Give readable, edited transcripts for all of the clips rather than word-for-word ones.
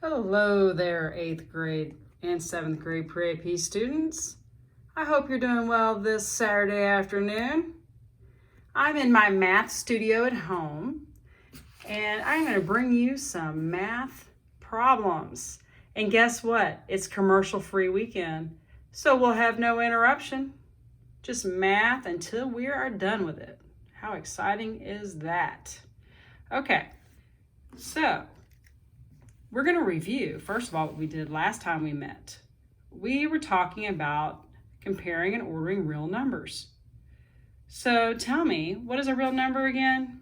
Hello there, 8th grade and 7th grade pre-AP students. I hope you're doing well this Saturday afternoon. I'm in my math studio at home, and I'm going to bring you some math problems. And guess what? It's commercial-free weekend, so we'll have no interruption. Just math until we are done with it. How exciting is that? Okay, so we're going to review, first of all, what we did last time we met. We were talking about comparing and ordering real numbers. So tell me, what is a real number again?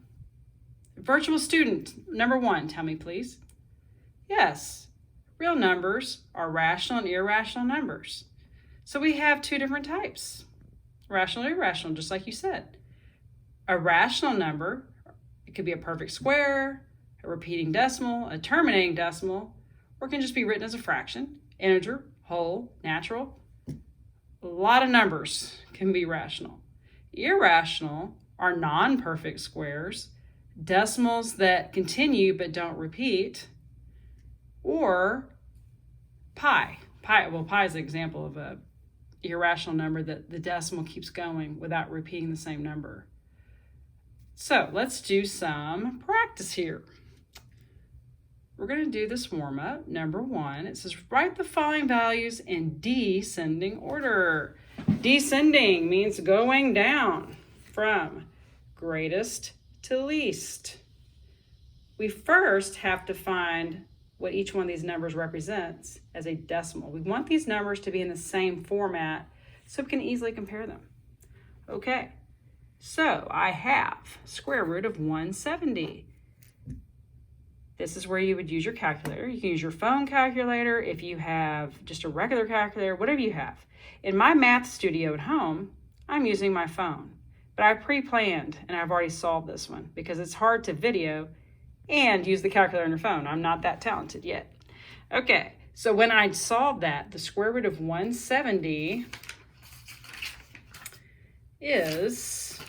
Virtual student, number 1, tell me please. Yes, real numbers are rational and irrational numbers. So we have 2 different types, rational and irrational, just like you said. A rational number, it could be a perfect square, a repeating decimal, a terminating decimal, or it can just be written as a fraction, integer, whole, natural. A lot of numbers can be rational. Irrational are non-perfect squares, decimals that continue but don't repeat, or pi. Pi is an example of a irrational number that the decimal keeps going without repeating the same number. So let's do some practice here. We're going to do this warm-up, number 1. It says, write the following values in descending order. Descending means going down from greatest to least. We first have to find what each one of these numbers represents as a decimal. We want these numbers to be in the same format so we can easily compare them. Okay, so I have square root of 170. This is where you would use your calculator. You can use your phone calculator if you have just a regular calculator, whatever you have. In my math studio at home, I'm using my phone, but I pre-planned and I've already solved this one because it's hard to video and use the calculator on your phone. I'm not that talented yet. Okay, so when I solved that, the square root of 170 is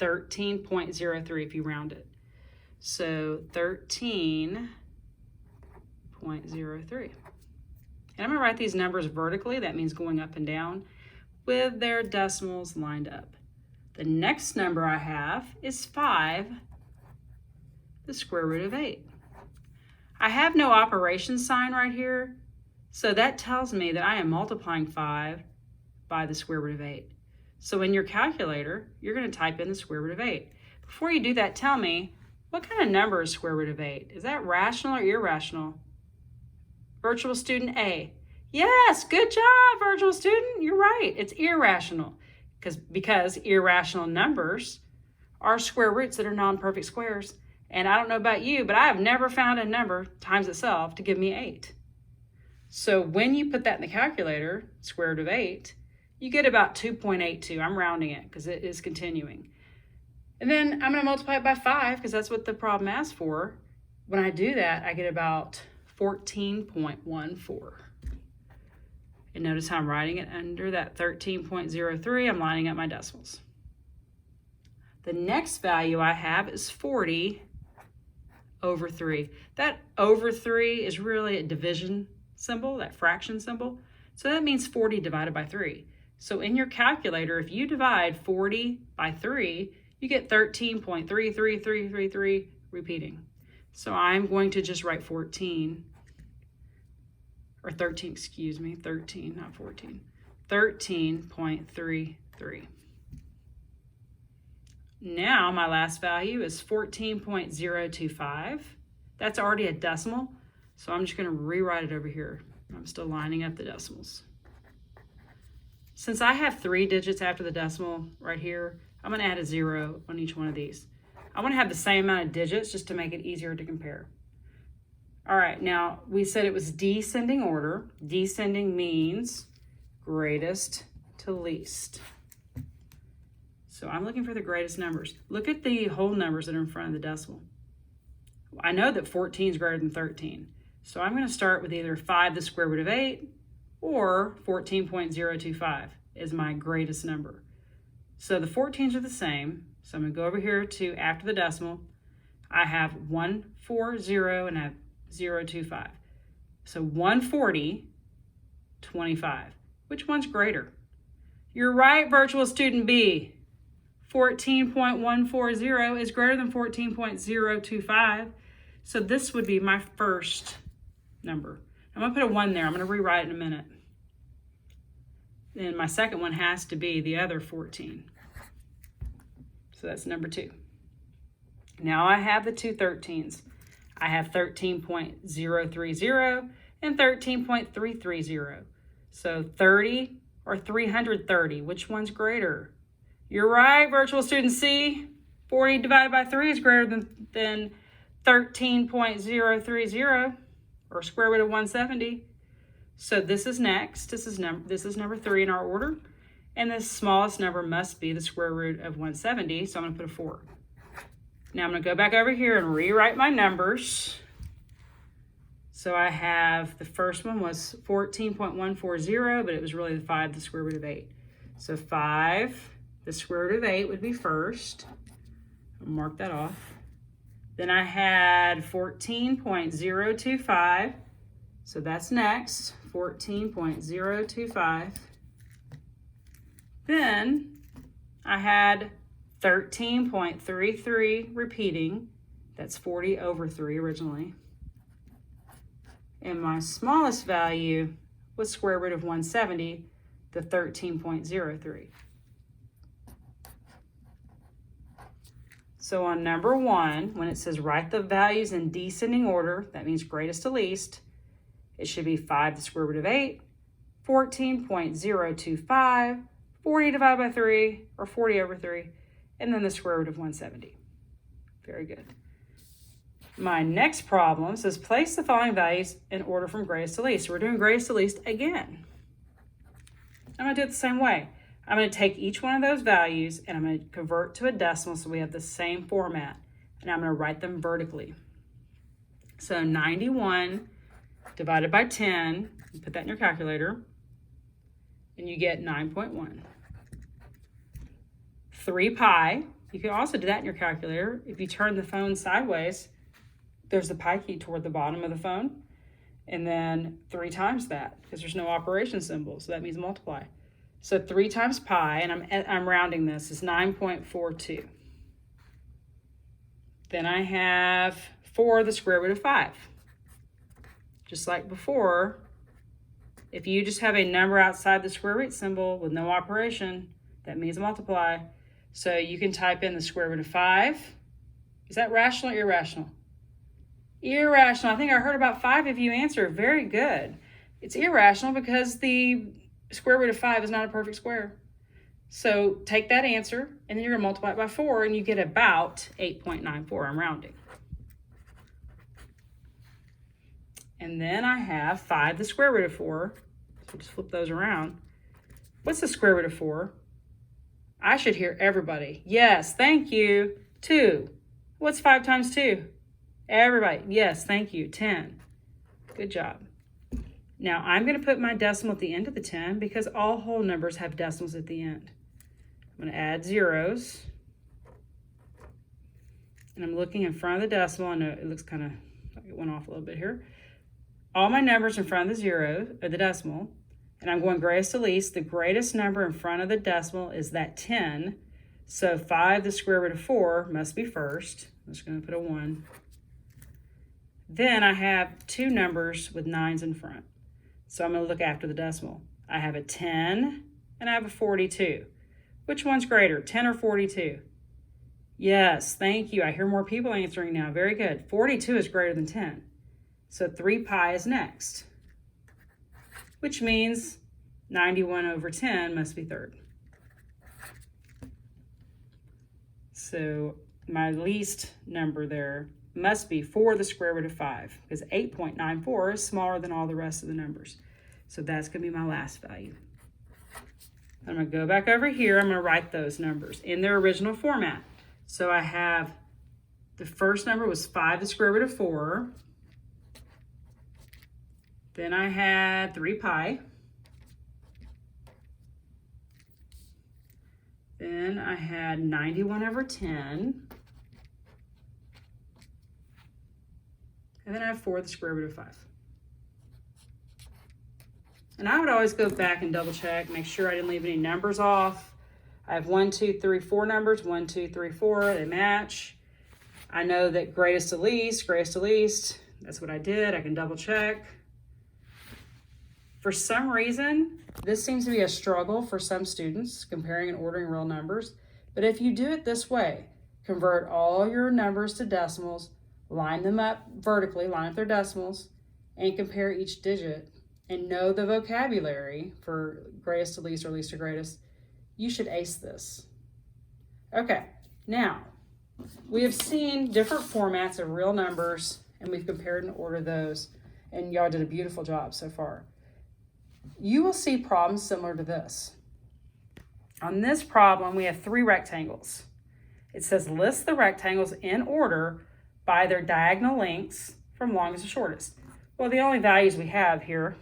13.03 if you round it. So 13.03. And I'm going to write these numbers vertically. That means going up and down with their decimals lined up. The next number I have is 5, the square root of 8. I have no operation sign right here, so that tells me that I am multiplying 5 by the square root of 8. So in your calculator, you're going to type in the square root of 8. Before you do that, tell me, what kind of number is square root of 8? Is that rational or irrational? Virtual student A. Yes, good job, virtual student. You're right. It's irrational because irrational numbers are square roots that are non-perfect squares. And I don't know about you, but I have never found a number times itself to give me 8. So when you put that in the calculator, square root of 8, you get about 2.82. I'm rounding it because it is continuing. And then I'm going to multiply it by 5 because that's what the problem asks for. When I do that, I get about 14.14. And notice how I'm writing it under that 13.03. I'm lining up my decimals. The next value I have is 40 over 3. That over 3 is really a division symbol, that fraction symbol. So that means 40 divided by 3. So in your calculator, if you divide 40 by 3, you get 13.33333 repeating. So I'm going to just write 14, or 13, excuse me, 13, not 14, 13.33. Now my last value is 14.025. That's already a decimal, so I'm just going to rewrite it over here. I'm still lining up the decimals. Since I have 3 digits after the decimal right here, I'm going to add a 0 on each one of these. I want to have the same amount of digits just to make it easier to compare. All right, now we said it was descending order. Descending means greatest to least. So I'm looking for the greatest numbers. Look at the whole numbers that are in front of the decimal. I know that 14 is greater than 13. So I'm going to start with either 5, the square root of 8, or 14.025 is my greatest number. So the 14s are the same. So I'm going to go over here to after the decimal. I have 140 and I have 0.025. So 140, 25. Which one's greater? You're right, virtual student B. 14.140 is greater than 14.025. So this would be my first number. I'm going to put a 1 there. I'm going to rewrite it in a minute. And my second one has to be the other 14. So that's number 2. Now I have the two 13s. I have 13.030 and 13.330. So 30 or 330, which one's greater? You're right, virtual student C. 40 divided by 3 is greater than 13.030, or square root of 170. So this is next. This is number 3 in our order. And the smallest number must be the square root of 170, so I'm going to put a 4. Now I'm going to go back over here and rewrite my numbers. So I have, the first one was 14.140, but it was really the 5, the square root of 8. So 5, the square root of 8 would be first. I'll mark that off. Then I had 14.025. So that's next, 14.025. Then I had 13.33 repeating. That's 40 over 3 originally. And my smallest value was square root of 170, the 13.03. So on number 1, when it says write the values in descending order, that means greatest to least, it should be 5 the square root of 8, 14.025, 40 divided by 3, or 40 over 3, and then the square root of 170. Very good. My next problem says place the following values in order from greatest to least. So we're doing greatest to least again. I'm going to do it the same way. I'm going to take each one of those values and I'm going to convert to a decimal so we have the same format. And I'm going to write them vertically. So 91 divided by 10, you put that in your calculator, and you get 9.1. 3 pi, you can also do that in your calculator. If you turn the phone sideways, there's the pi key toward the bottom of the phone, and then 3 times that, because there's no operation symbol, so that means multiply. So 3 times pi, and I'm rounding this, is 9.42. Then I have 4 the square root of 5. Just like before, if you just have a number outside the square root symbol with no operation, that means multiply. So you can type in the square root of 5. Is that rational or irrational? Irrational. I think I heard about 5 of you answer. Very good. It's irrational because the square root of 5 is not a perfect square. So take that answer, and then you're going to multiply it by 4, and you get about 8.94. I'm rounding. And then I have 5 the square root of 4. So just flip those around. What's the square root of 4? I should hear everybody. Yes, thank you. 2. What's 5 times 2? Everybody. Yes, thank you. 10. Good job. Now I'm going to put my decimal at the end of the 10 because all whole numbers have decimals at the end. I'm going to add zeros. And I'm looking in front of the decimal. I know it looks kind of like it went off a little bit here. All my numbers in front of the zero, or the decimal, and I'm going greatest to least. The greatest number in front of the decimal is that 10. So 5 the square root of 4 must be first. I'm just going to put a 1. Then I have 2 numbers with 9s in front. So I'm going to look after the decimal. I have a 10 and I have a 42. Which one's greater, 10 or 42? Yes, thank you. I hear more people answering now. Very good. 42 is greater than 10. So 3 pi is next, which means 91 over 10 must be third. So my least number there must be 4 the square root of 5, because 8.94 is smaller than all the rest of the numbers. So that's going to be my last value. I'm going to go back over here. I'm going to write those numbers in their original format. So I have the first number was 5 the square root of 4. Then I had 3 pi. Then I had 91 over 10. And then I have 4 to the square root of 5. And I would always go back and double check, make sure I didn't leave any numbers off. I have 1, 2, 3, 4 numbers, 1, 2, 3, 4, they match. I know that greatest to least, that's what I did. I can double check. For some reason, this seems to be a struggle for some students, comparing and ordering real numbers. But if you do it this way, convert all your numbers to decimals, line them up vertically, line up their decimals, and compare each digit, and know the vocabulary for greatest to least or least to greatest, you should ace this. Okay, now, we have seen different formats of real numbers, and we've compared and ordered those, and y'all did a beautiful job so far. You will see problems similar to this. On this problem, we have 3 rectangles. It says list the rectangles in order by their diagonal lengths from longest to shortest. Well, the only values we have here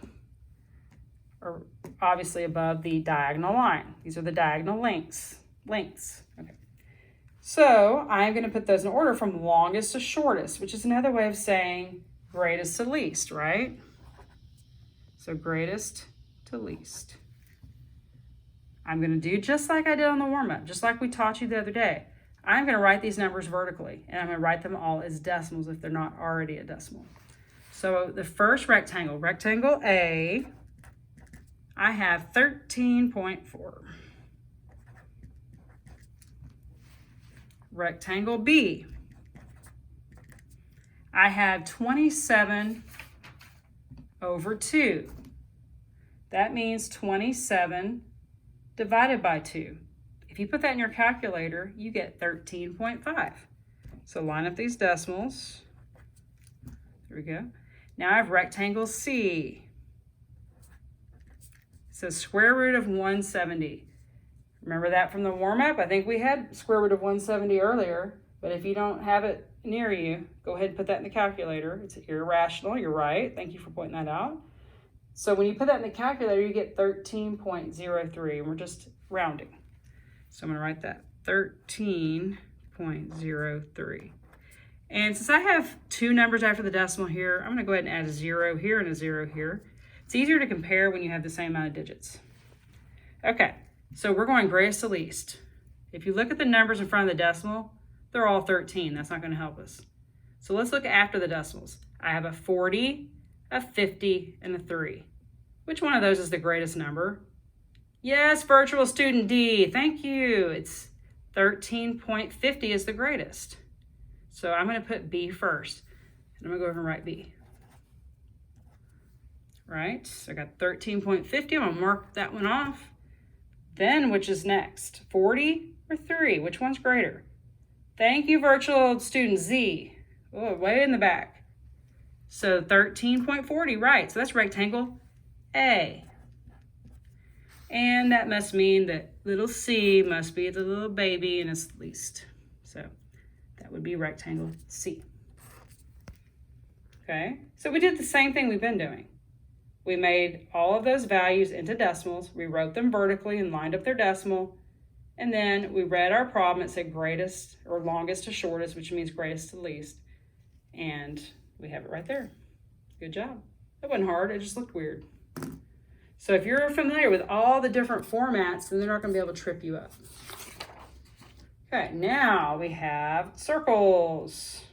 are obviously above the diagonal line. These are the diagonal lengths. Okay. So I'm going to put those in order from longest to shortest, which is another way of saying greatest to least, right? So greatest to least. I'm going to do just like I did on the warm-up, just like we taught you the other day. I'm going to write these numbers vertically, and I'm going to write them all as decimals if they're not already a decimal. So the first rectangle, rectangle A, I have 13.4. Rectangle B, I have 27 over 2. That means 27 divided by 2. If you put that in your calculator, you get 13.5. So line up these decimals. There we go. Now I have rectangle C. It says square root of 170. Remember that from the warm-up? I think we had square root of 170 earlier, but if you don't have it near you, go ahead and put that in the calculator. It's irrational, you're right. Thank you for pointing that out. So when you put that in the calculator, you get 13.03, and we're just rounding. So I'm gonna write that, 13.03. And since I have 2 numbers after the decimal here, I'm gonna go ahead and add a 0 here and a 0 here. It's easier to compare when you have the same amount of digits. Okay, so we're going greatest to least. If you look at the numbers in front of the decimal, they're all 13. That's not gonna help us. So let's look after the decimals. I have a 40, a 50, and a 3. Which one of those is the greatest number? Yes, virtual student D, thank you. It's 13.50 is the greatest. So I'm gonna put B first. And I'm gonna go over and write B. Right, so I got 13.50, I'm gonna mark that one off. Then which is next, 40 or 3, which one's greater? Thank you, virtual student Z. Oh, way in the back. So 13.40, right, so that's rectangle A. And that must mean that little c must be the little baby and it's least. So that would be rectangle C. Okay, so we did the same thing we've been doing. We made all of those values into decimals. We wrote them vertically and lined up their decimal. And then we read our problem. It said greatest or longest to shortest, which means greatest to least. And we have it right there. Good job. That wasn't hard, it just looked weird. So if you're familiar with all the different formats, then they're not going to be able to trip you up. Okay, now we have circles.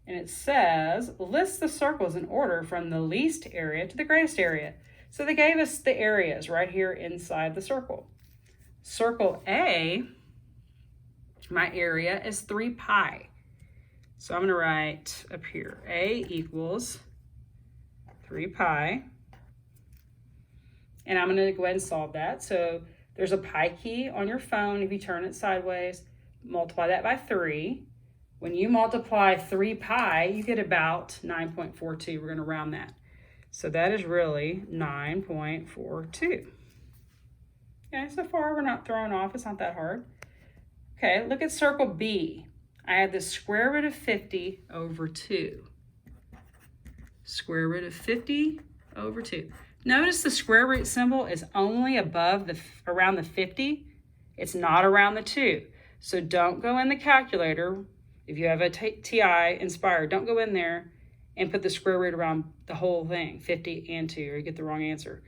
And it says, list the circles in order from the least area to the greatest area. So they gave us the areas right here inside the circle. Circle A, my area is 3 pi. So I'm going to write up here, A equals 3 pi. And I'm going to go ahead and solve that. So there's a pi key on your phone. If you turn it sideways, multiply that by 3. When you multiply 3 pi, you get about 9.42. We're going to round that. So that is really 9.42. Okay, so far we're not thrown off. It's not that hard. Okay, look at circle B. I have the square root of 50 over 2. Square root of 50 over 2. Notice the square root symbol is only above around the 50. It's not around the 2. So don't go in the calculator. If you have a TI Inspire, don't go in there and put the square root around the whole thing, 50 and 2, or you get the wrong answer.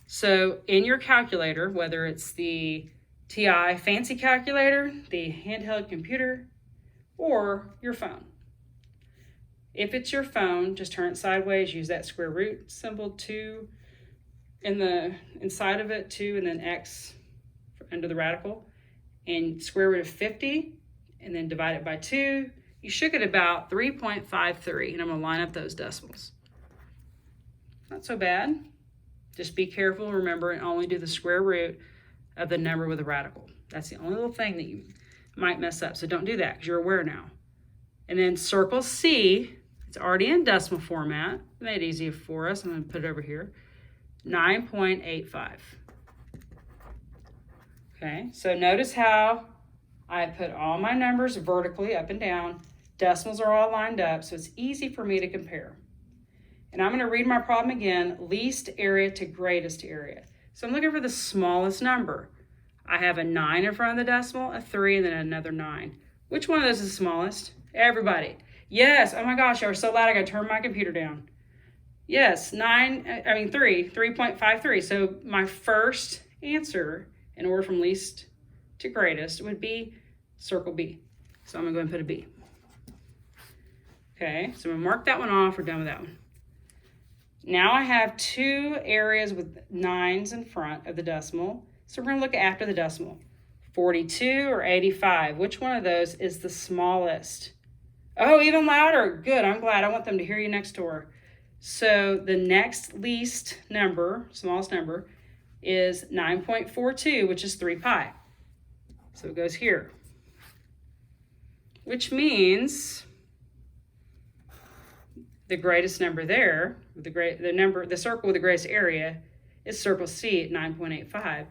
So in your calculator, whether it's the TI fancy calculator, the handheld computer, or your phone. If it's your phone, just turn it sideways, use that square root symbol, 2 in the inside of it, 2 and then X under the radical, and square root of 50, and then divide it by 2. You should get about 3.53, and I'm gonna line up those decimals. Not so bad. Just be careful, remember, and only do the square root of the number with a radical. That's the only little thing that you might mess up, so don't do that because you're aware now. And then circle C, it's already in decimal format. Made it easy for us. I'm gonna put it over here. 9.85. Okay, so notice how I put all my numbers vertically up and down. Decimals are all lined up, so it's easy for me to compare. And I'm gonna read my problem again, least area to greatest area. So I'm looking for the smallest number. I have a 9 in front of the decimal, a 3, and then another 9. Which one of those is the smallest? Everybody. Yes, oh my gosh, I was so loud I gotta turn my computer down. Yes, 3.53. So my first answer in order from least to greatest would be circle B. So I'm gonna go ahead and put a B. Okay, so I'm gonna mark that one off, we're done with that one. Now I have 2 areas with 9s in front of the decimal. So we're gonna look after the decimal. 42 or 85, which one of those is the smallest? Oh, even louder, good, I'm glad, I want them to hear you next door. So the next least number, smallest number, is 9.42, which is 3 pi. So it goes here. Which means the greatest number there, the circle with the greatest area is circle C at 9.85.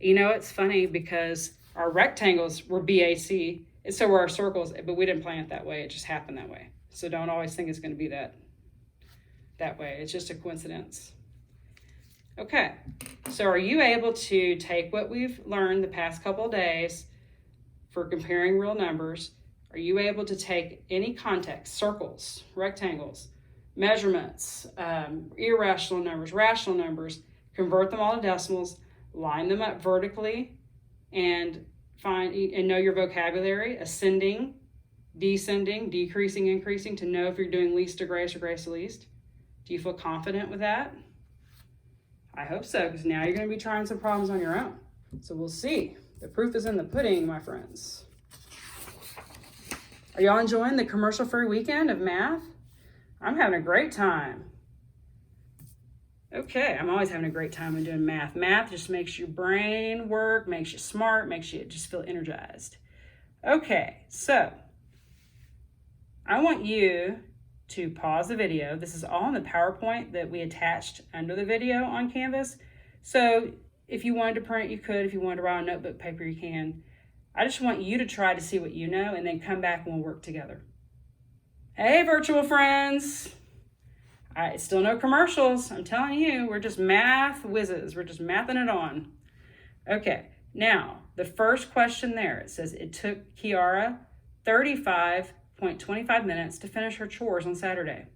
You know, it's funny because our rectangles were BAC, and so were our circles, but we didn't plan it that way. It just happened that way. So don't always think it's going to be that way. It's just a coincidence. Okay, so are you able to take what we've learned the past couple of days for comparing real numbers? Are you able to take any context, circles, rectangles, measurements, irrational numbers, rational numbers, convert them all to decimals, line them up vertically, and know your vocabulary, ascending, descending, decreasing, increasing, to know if you're doing least to greatest or greatest to least? Do you feel confident with that? I hope so, because now you're going to be trying some problems on your own. So we'll see. The proof is in the pudding, my friends. Are y'all enjoying the commercial-free weekend of math? I'm having a great time. Okay, I'm always having a great time when doing math. Math just makes your brain work, makes you smart, makes you just feel energized. Okay, so I want you to pause the video. This is all in the PowerPoint that we attached under the video on Canvas. So if you wanted to print, you could. If you wanted to write on notebook paper, you can. I just want you to try to see what you know and then come back and we'll work together. Hey, virtual friends. Still no commercials. I'm telling you, we're just math whizzes. We're just mathing it on. Okay, now the first question there, it says it took Kiara 35.25 minutes to finish her chores on Saturday.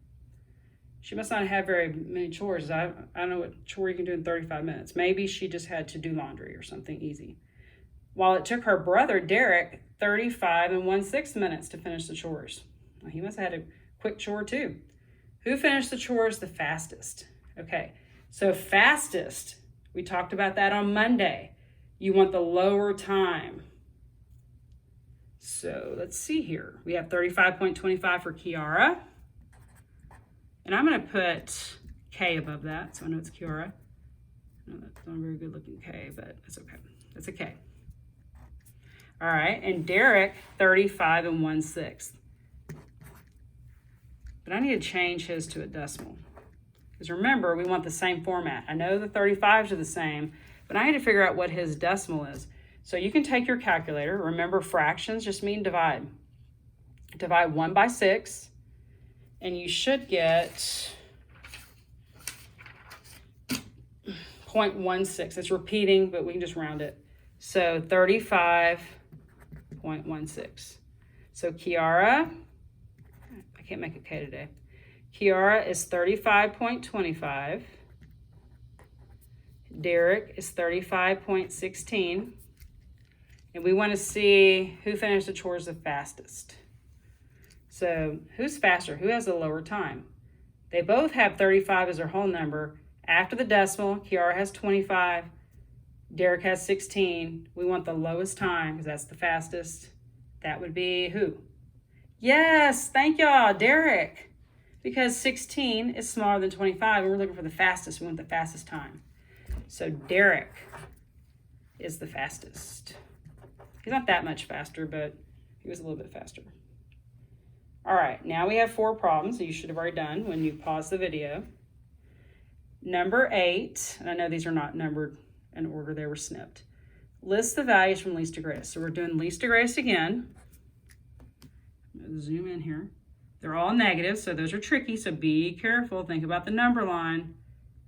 She must not have very many chores. I don't know what chore you can do in 35 minutes. Maybe she just had to do laundry or something easy. While it took her brother, Derek, 35.16 minutes to finish the chores. Well, he must have had a quick chore too. Who finished the chores the fastest? Okay, so fastest, we talked about that on Monday. You want the lower time. So let's see here. We have 35.25 for Kiara. And I'm going to put K above that, so I know it's Kiara. No, that's not a very good looking K, but it's okay. It's a K. All right, and Derek, 35.16. But I need to change his to a decimal. Because remember, we want the same format. I know the 35s are the same, but I need to figure out what his decimal is. So you can take your calculator. Remember, fractions just mean divide. Divide 1 by 6, and you should get 0.16. It's repeating, but we can just round it. So 35.16. So Kiara, I can't make a K today. Kiara is 35.25. Derek is 35.16. And we want to see who finished the chores the fastest. So who's faster? Who has a lower time? They both have 35 as their whole number. After the decimal, Kiara has 25. Derek has 16. We want the lowest time because that's the fastest. That would be who? Yes, thank y'all, Derek. Because 16 is smaller than 25 and we're looking for the fastest. We want the fastest time. So Derek is the fastest. He's not that much faster, but he was a little bit faster. All right, now we have 4 problems that you should have already done when you pause the video. Number 8, and I know these are not numbered in order, they were snipped. List the values from least to greatest. So we're doing least to greatest again. I'm gonna zoom in here. They're all negative, so those are tricky, so be careful. Think about the number line.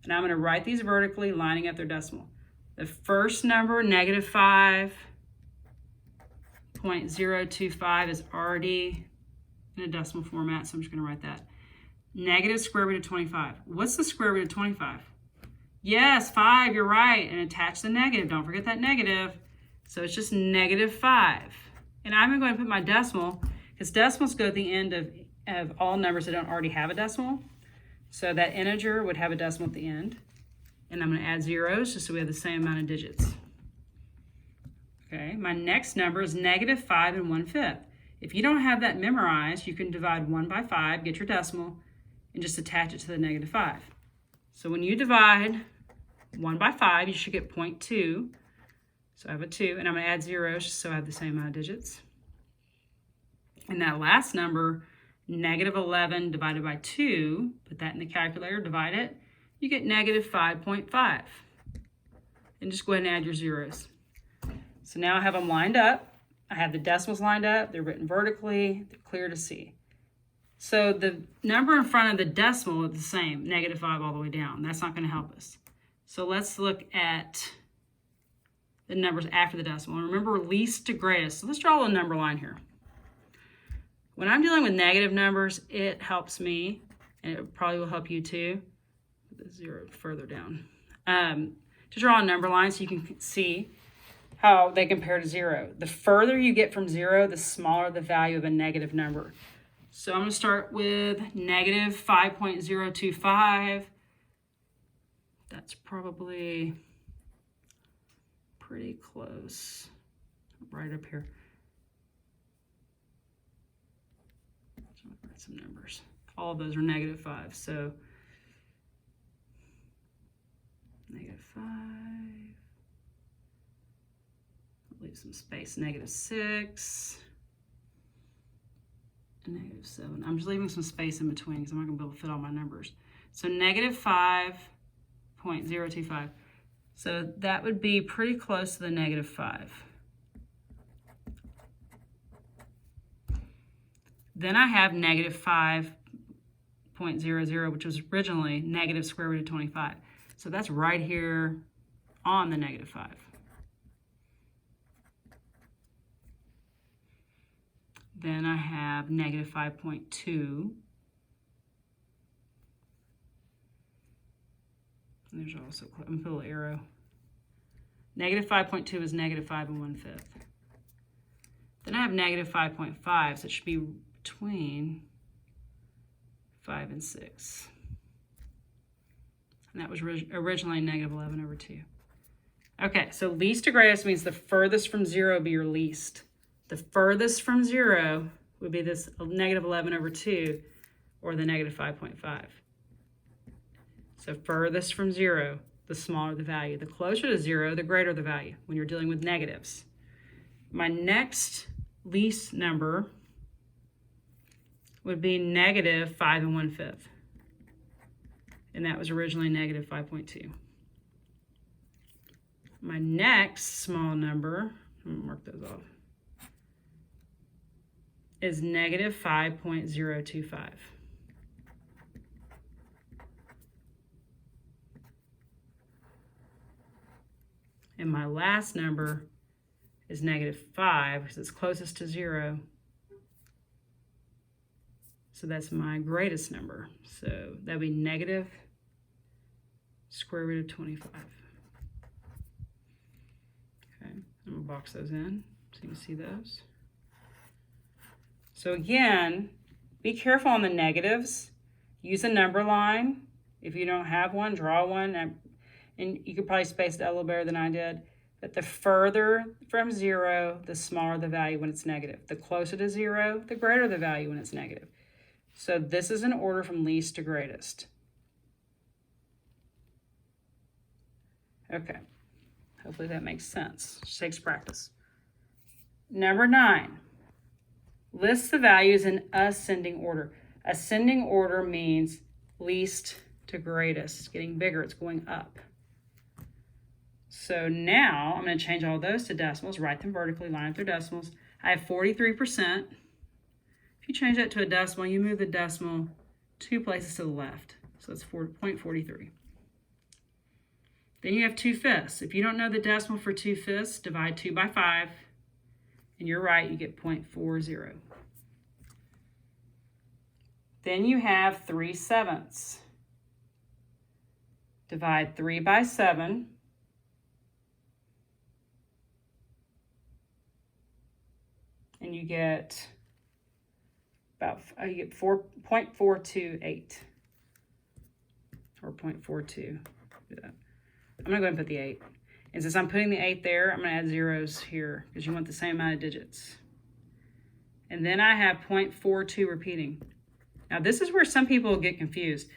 And I'm gonna write these vertically, lining up their decimal. The first number, negative 5.025, is already in a decimal format, so I'm just gonna write that. Negative square root of 25. What's the square root of 25? Yes, 5, you're right. And attach the negative. Don't forget that negative. So it's just negative 5. And I'm going to put my decimal, because decimals go at the end of all numbers that don't already have a decimal. So that integer would have a decimal at the end. And I'm going to add zeros just so we have the same amount of digits. Okay, my next number is negative 5 1/5. If you don't have that memorized, you can divide 1 by 5, get your decimal, and just attach it to the negative 5. So when you divide 1 by 5, you should get 0.2. So I have a 2, and I'm going to add zeros just so I have the same amount of digits. And that last number, negative 11 divided by 2, put that in the calculator, divide it, you get negative 5.5. And just go ahead and add your zeros. So now I have them lined up. I have the decimals lined up. They're written vertically. They're clear to see. So the number in front of the decimal is the same, negative 5 all the way down. That's not going to help us. So let's look at the numbers after the decimal. And remember, least to greatest. So let's draw a little number line here. When I'm dealing with negative numbers, it helps me, and it probably will help you too. Put the 0 further down. To draw a number line so you can see how they compare to 0. The further you get from 0, the smaller the value of a negative number. So I'm going to start with negative 5.025. That's probably pretty close. Right up here. So I'll write some numbers. All of those are negative 5. So negative 5. I'll leave some space. Negative 6. And negative 7. I'm just leaving some space in between because I'm not going to be able to fit all my numbers. So negative 5.025. So that would be pretty close to the negative 5. Then I have negative 5.00, which was originally negative square root of 25. So that's right here on the negative 5. Then I have negative 5.2. There's also, I'm going to put a little arrow. Negative 5.2 is negative 5 1/5. Then I have negative 5.5, so it should be between 5 and 6. And that was originally negative 11 over 2. Okay, so least to greatest means the furthest from 0 would be your least. The furthest from 0 would be this negative 11 over 2 or the negative 5.5. So furthest from 0, the smaller the value. The closer to 0, the greater the value when you're dealing with negatives. My next least number would be negative 5 1/5. And that was originally negative 5.2. My next small number, I'm going to mark those off, is negative 5.025. And my last number is negative 5, because it's closest to 0, So that's my greatest number. So that'd be negative square root of 25. Okay, I'm gonna box those in so you can see those. So again, be careful on the negatives. Use a number line. If you don't have one, draw one. And you could probably space it out a little better than I did. But the further from 0, the smaller the value when it's negative. The closer to 0, the greater the value when it's negative. So this is in order from least to greatest. Okay, hopefully that makes sense. Just takes practice. Number 9, list the values in ascending order. Ascending order means least to greatest. It's getting bigger, it's going up. So now I'm going to change all those to decimals, write them vertically, line up their decimals. I have 43%. If you change that to a decimal, you move the decimal 2 places to the left. So it's 4.43. Then you have 2/5. If you don't know the decimal for 2/5, divide 2 by 5, and you're right, you get 0.40. Then you have 3/7. Divide 3 by 7. And you get about 4.428 or 0.42. I'm going to go ahead and put the 8. And since I'm putting the 8 there, I'm going to add zeros here because you want the same amount of digits. And then I have 0.42 repeating. Now this is where some people get confused.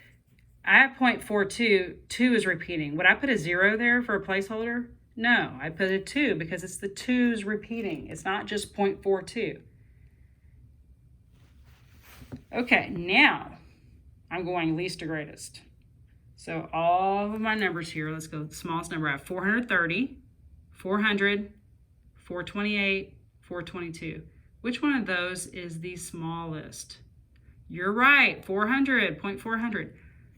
I have 0.42, 2 is repeating. Would I put a 0 there for a placeholder? No, I put a 2 because it's the 2's repeating. It's not just 0.42. Okay, now I'm going least to greatest. So all of my numbers here, let's go with the smallest number. I have 430, 400, 428, 422. Which one of those is the smallest? You're right, 400, 0.400.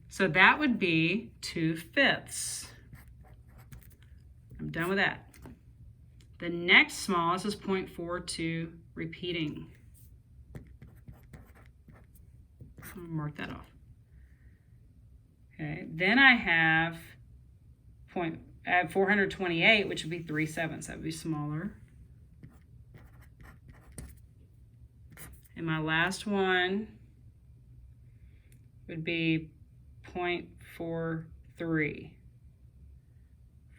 So that would be 2/5. I'm done with that. The next smallest is 0.42 repeating. I'm gonna mark that off. Okay, then I have 428, which would be 3/7. That would be smaller. And my last one would be 0.43.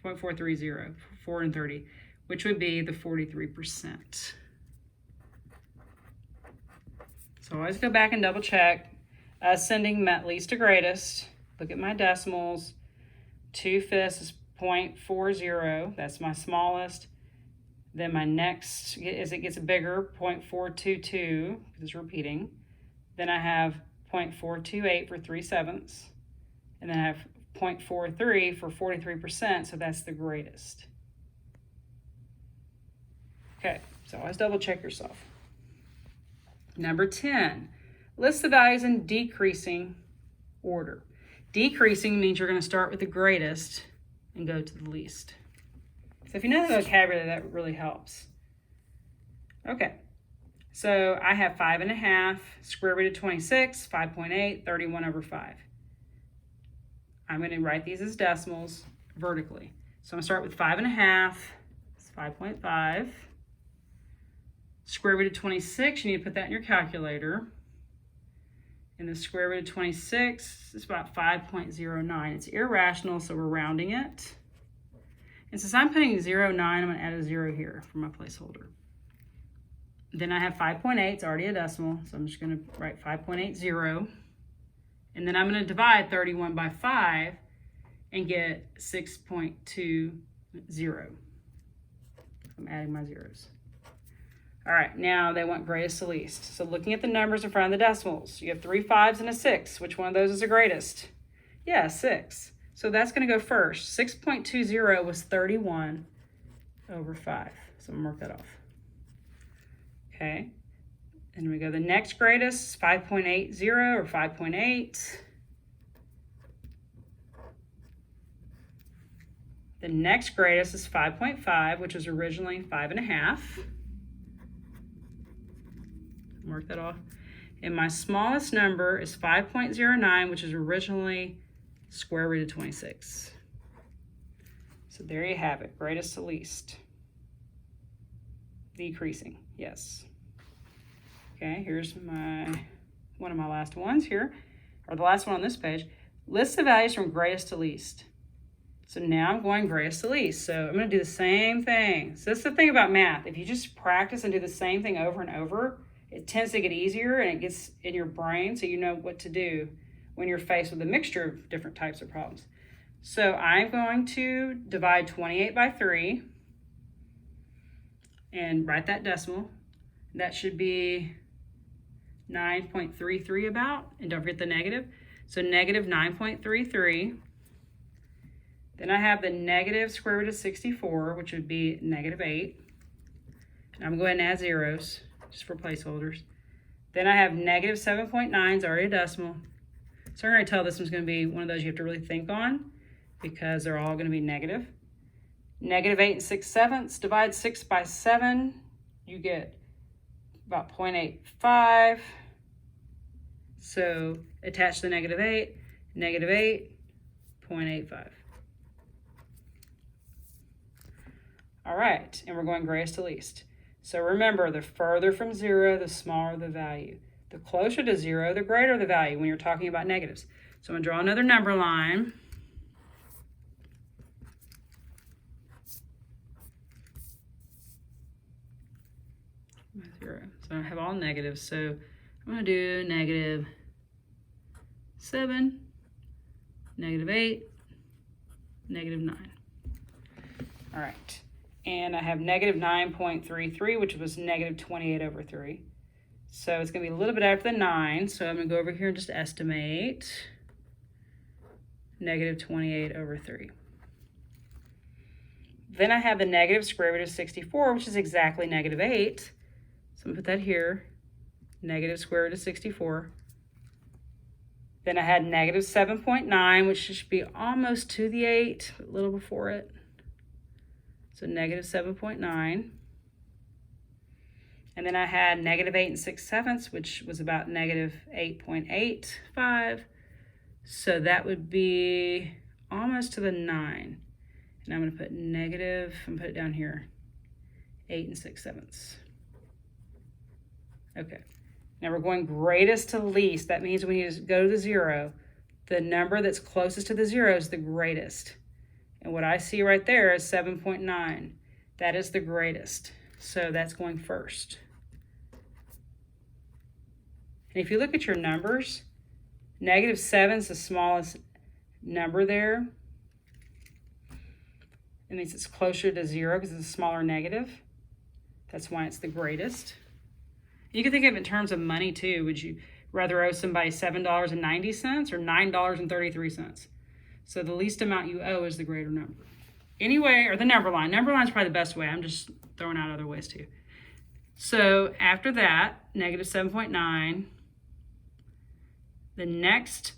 0.430, 4 and 30, which would be the 43%. So always go back and double check. Ascending meant least to greatest. Look at my decimals. 2/5 is 0.40. That's my smallest. Then my next, as it gets bigger, 0.422, because it's repeating. Then I have 0.428 for 3/7. And then I have 0.43 for 43%, so that's the greatest. Okay, so always double check yourself. Number 10, list the values in decreasing order. Decreasing means you're going to start with the greatest and go to the least. So if you know the vocabulary, that really helps. Okay, so I have 5.5, square root of 26, 5.8, 31/5. I'm going to write these as decimals vertically. So I'm going to start with 5.5, it's 5.5. Square root of 26, you need to put that in your calculator. And the square root of 26 is about 5.09. It's irrational, so we're rounding it. And since I'm putting 0.9, I'm going to add a 0 here for my placeholder. Then I have 5.8, it's already a decimal, so I'm just going to write 5.80. And then I'm going to divide 31 by 5 and get 6.20. I'm adding my zeros. All right, now they want greatest to least. So looking at the numbers in front of the decimals, you have 3 5s and a 6. Which one of those is the greatest? Yeah, 6. So that's going to go first. 6.20 was 31/5. So I'm going to mark that off. Okay. And we go the next greatest, 5.80 or 5.8. The next greatest is 5.5, which was originally 5.5. Mark that off. And my smallest number is 5.09, which is originally square root of 26. So there you have it, greatest to least. Decreasing, yes. Okay, here's one of my last ones here, or the last one on this page. List the values from greatest to least. So now I'm going greatest to least. So I'm going to do the same thing. So that's the thing about math. If you just practice and do the same thing over and over, it tends to get easier and it gets in your brain so you know what to do when you're faced with a mixture of different types of problems. So I'm going to divide 28 by 3 and write that decimal. That should be 9.33 about, and don't forget the negative. So negative 9.33. Then I have the negative square root of 64, which would be negative 8. And I'm going to add zeros just for placeholders. Then I have negative 7.9 is already a decimal. So I'm going to tell this one's going to be one of those you have to really think on because they're all going to be negative. Negative 8 6/7 divide 6 by 7. You get about 0.85. So attach the negative 8, negative 8, 0.85. All right, and we're going greatest to least. So remember, the further from 0, the smaller the value. The closer to 0, the greater the value when you're talking about negatives. So I'm going to draw another number line. So I have all negatives. So I'm going to do negative 7, negative 8, negative 9. All right. And I have negative 9.33, which was negative 28 over 3. So it's going to be a little bit after the 9. So I'm going to go over here and just estimate negative 28 over 3. Then I have the negative square root of 64, which is exactly negative 8. So I'm going to put that here, negative square root of 64. Then I had negative 7.9, which should be almost to the 8, a little before it. So negative 7.9. And then I had negative 8 6/7, which was about negative 8.85. So that would be almost to the 9. And I'm going to put negative, I'm going to put it down here, 8 6/7. Okay. Now we're going greatest to least. That means when you go to the 0, the number that's closest to the 0 is the greatest. And what I see right there is 7.9. That is the greatest. So that's going first. And if you look at your numbers, negative 7 is the smallest number there. It means it's closer to 0 because it's a smaller negative. That's why it's the greatest. You can think of it in terms of money too. Would you rather owe somebody $7.90 or $9.33? So the least amount you owe is the greater number. Anyway, or the number line. Number line is probably the best way. I'm just throwing out other ways too. So after that, negative 7.9, the next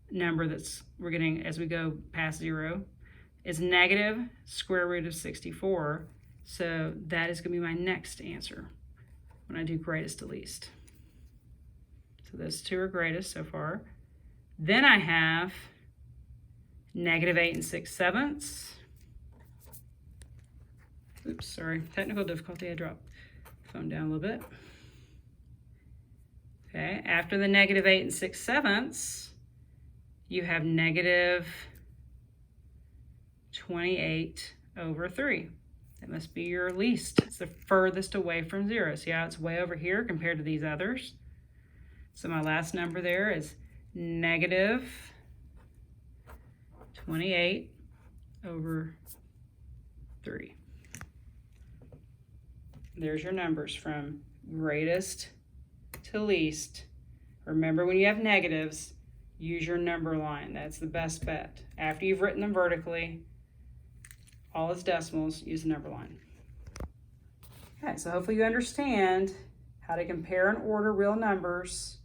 number we're getting as we go past 0 is negative square root of 64. So that is going to be my next answer when I do greatest to least. So those two are greatest so far. Then I have negative 8 6/7. Oops, sorry. Technical difficulty. I dropped the phone down a little bit. Okay, after the negative 8 6/7, you have negative 28 over 3. That must be your least. It's the furthest away from 0. See how it's way over here compared to these others? So my last number there is negative 28 over 3. There's your numbers from greatest to least. Remember, when you have negatives, use your number line. That's the best bet. After you've written them vertically, all its decimals, use the number line. Okay, so hopefully you understand how to compare and order real numbers,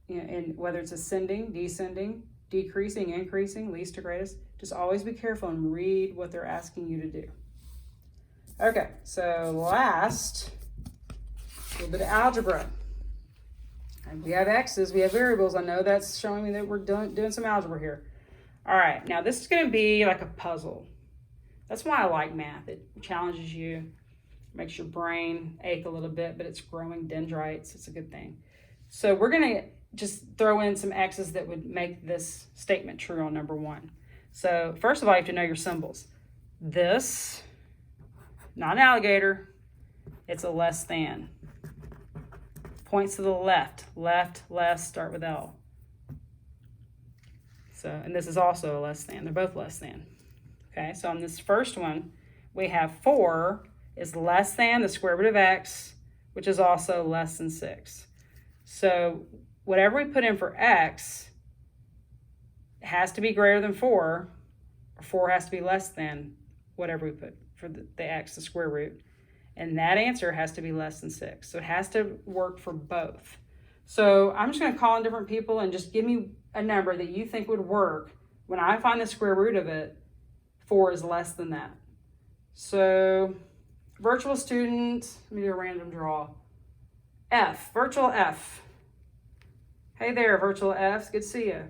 and whether it's ascending, descending, decreasing, increasing, least to greatest. Just always be careful and read what they're asking you to do. Okay, so last, a little bit of algebra. And we have x's, we have variables. I know that's showing me that we're doing some algebra here. All right, now this is going to be like a puzzle. That's why I like math. It challenges you, makes your brain ache a little bit, but it's growing dendrites. It's a good thing. So we're going to just throw in some x's that would make this statement true on number 1. So first of all, you have to know your symbols. This, not an alligator, it's a less than. Points to the left, left, start with L. So, and this is also a less than. They're both less than. Okay, so on this first one, we have 4 is less than the square root of x, which is also less than 6. So whatever we put in for x has to be greater than 4, or 4 has to be less than whatever we put for the x, the square root. And that answer has to be less than 6. So it has to work for both. So I'm just going to call in different people and just give me a number that you think would work. When I find the square root of it, 4 is less than that. So virtual student, let me do a random draw. F, virtual F. Hey there, virtual Fs, good to see you.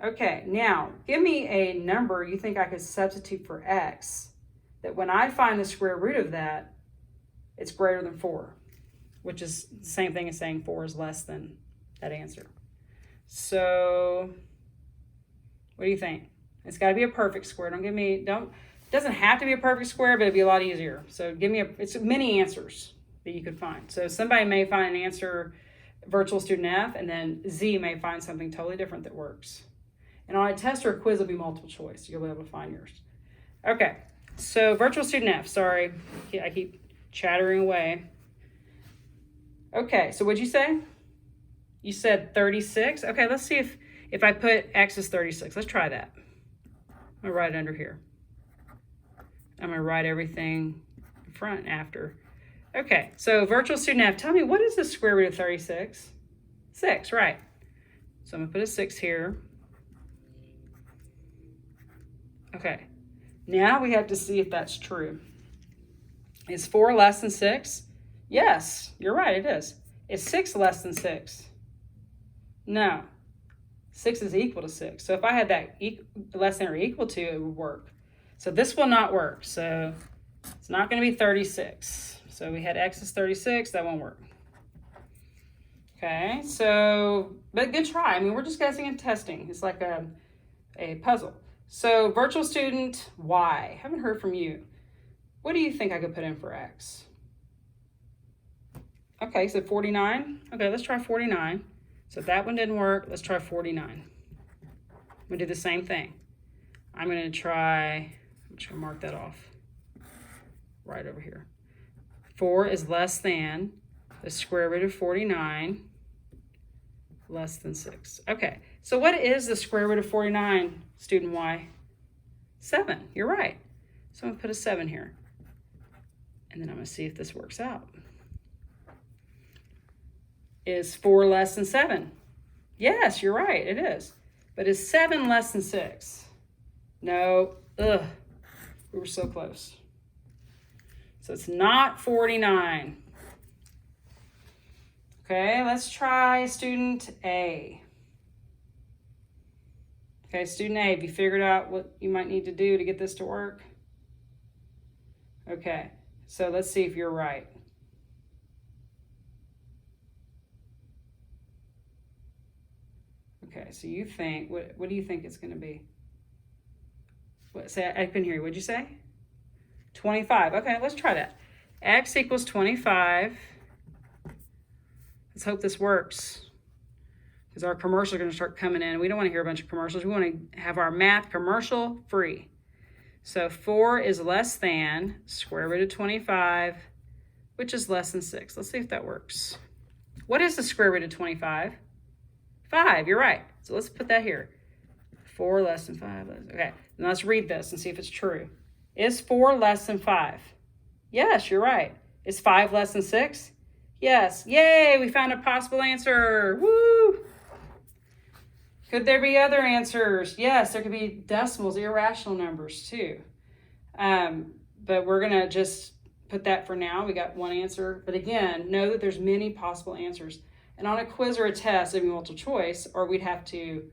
Okay, now give me a number you think I could substitute for x that when I find the square root of that, it's greater than 4, which is the same thing as saying 4 is less than that answer. So what do you think? It's got to be a perfect square. It doesn't have to be a perfect square, but it'd be a lot easier. So give me it's many answers that you could find. So somebody may find an answer, virtual student F, and then Z may find something totally different that works. And on a test or a quiz, it'll be multiple choice. You'll be able to find yours. Okay, so virtual student F, sorry, I keep chattering away. Okay, so what'd you say? You said 36? Okay, let's see if I put x is 36. Let's try that. I'm gonna write it under here. I'm gonna write everything in front and after. Okay, so virtual student F, tell me, what is the square root of 36? 6, right. So I'm gonna put a 6 here. Okay, now we have to see if that's true. Is 4 less than 6? Yes, you're right, it is. Is 6 less than 6? No. 6 is equal to 6. So if I had that less than or equal to, it would work. So this will not work. So it's not going to be 36. So we had x is 36. That won't work. Okay, so, but good try. I mean, we're just guessing and testing. It's like a puzzle. So virtual student Y. Haven't heard from you. What do you think I could put in for x? Okay, so 49. Okay, let's try 49. So if that one didn't work, let's try 49. I'm gonna do the same thing. I'm just gonna mark that off right over here. 4 is less than the square root of 49, less than 6. Okay, so what is the square root of 49, student Y? 7, you're right. So I'm gonna put a 7 here. And then I'm gonna see if this works out. Is 4 less than 7? Yes, you're right, it is. But is 7 less than 6? No, we were so close. So it's not 49. Okay, let's try student A. Okay, student A, have you figured out what you might need to do to get this to work? Okay, so let's see if you're right. Okay, so you think, what do you think it's going to be? I couldn't hear you. What'd you say? 25. Okay, let's try that. X equals 25. Let's hope this works, because our commercials are going to start coming in. We don't want to hear a bunch of commercials. We want to have our math commercial free. So 4 is less than square root of 25, which is less than 6. Let's see if that works. What is the square root of 25? 5, you're right. So let's put that here. 4 less than 5. Okay, now let's read this and see if it's true. Is 4 less than 5? Yes, you're right. Is 5 less than 6? Yes. Yay, we found a possible answer. Woo! Could there be other answers? Yes, there could be decimals, irrational numbers too. But we're going to just put that for now. We got one answer. But again, know that there's many possible answers. And on a quiz or a test, it'd be multiple choice, or we'd have to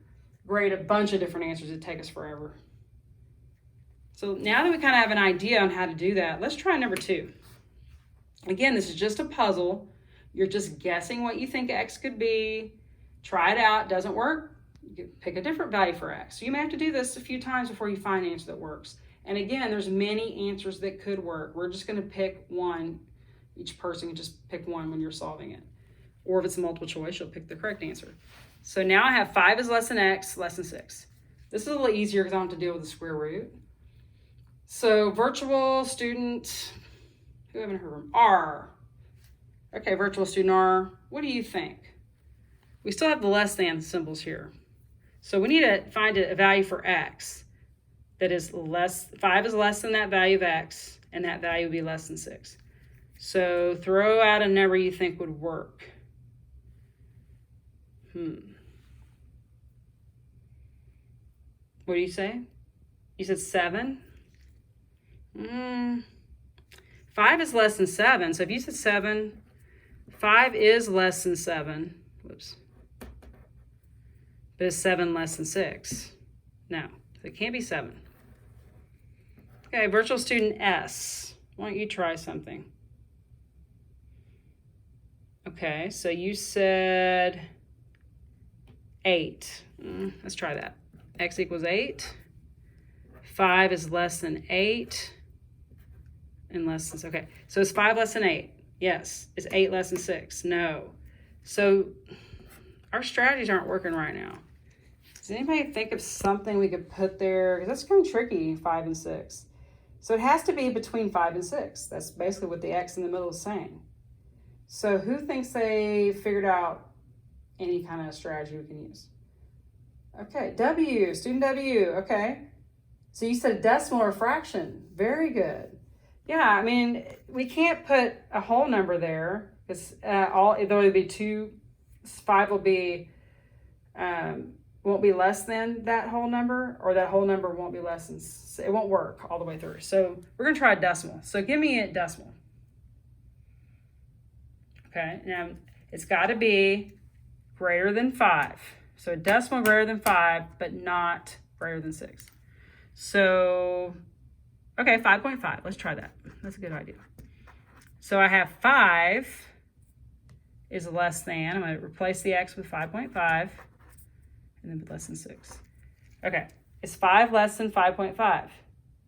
grade a bunch of different answers. It'd take us forever. So now that we kind of have an idea on how to do that, let's try number 2. Again, this is just a puzzle. You're just guessing what you think x could be. Try it out. Doesn't work? You pick a different value for x. So you may have to do this a few times before you find an answer that works. And again, there's many answers that could work. We're just going to pick one. Each person can just pick one when you're solving it. Or if it's a multiple choice, you'll pick the correct answer. So now I have 5 is less than x, less than 6. This is a little easier because I don't have to deal with the square root. So virtual student, who haven't heard from? R. Okay, virtual student R, what do you think? We still have the less than symbols here. So we need to find a value for x that is less, 5 is less than that value of x, and that value would be less than 6. So throw out a number you think would work. What do you say? You said 7? 5 is less than 7. So if you said 7, 5 is less than 7. Whoops. But is 7 less than 6? No, it can't be 7. Okay, virtual student S. Why don't you try something? Okay, so you said 8. Let's try that. X equals 8. 5 is less than 8. And less than, okay. So is 5 less than 8? Yes. Is 8 less than 6? No. So our strategies aren't working right now. Does anybody think of something we could put there? Because that's kind of tricky, 5 and 6. So it has to be between 5 and 6. That's basically what the X in the middle is saying. So who thinks they figured out any kind of strategy we can use? Okay, W, student W, okay. So you said decimal or fraction. Very good. Yeah, I mean, we can't put a whole number there because though it'd be 2, 5 will be, won't be less than that whole number, or that whole number won't be less than, it won't work all the way through. So we're gonna try a decimal. So give me a decimal. Okay, now it's gotta be greater than 5. So a decimal greater than 5, but not greater than 6. So, okay, 5.5. Let's try that. That's a good idea. So I have 5 is less than, I'm going to replace the x with 5.5, and then put less than 6. Okay, is 5 less than 5.5?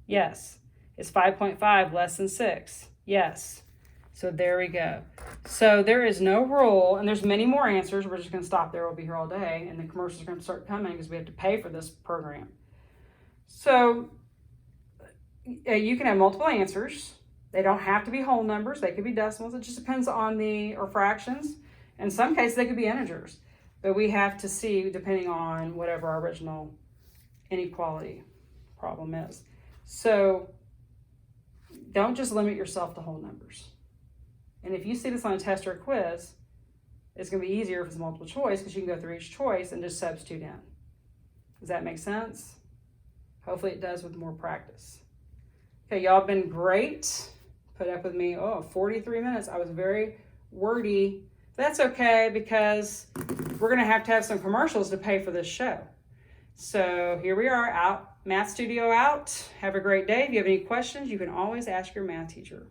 Yes. Is 5.5 less than 6? Yes. So there we go. So there is no rule, and there's many more answers. We're just going to stop there. We'll be here all day, and the commercials are going to start coming because we have to pay for this program. So you can have multiple answers. They don't have to be whole numbers. They could be decimals. It just depends on or fractions. In some cases, they could be integers. But we have to see, depending on whatever our original inequality problem is. So don't just limit yourself to whole numbers. And if you see this on a test or a quiz, it's going to be easier if it's multiple choice because you can go through each choice and just substitute in. Does that make sense? Hopefully it does with more practice. Okay, y'all been great. Put up with me. 43 minutes. I was very wordy. That's okay because we're going to have some commercials to pay for this show. So here we are, out. Math Studio out. Have a great day. If you have any questions, you can always ask your math teacher.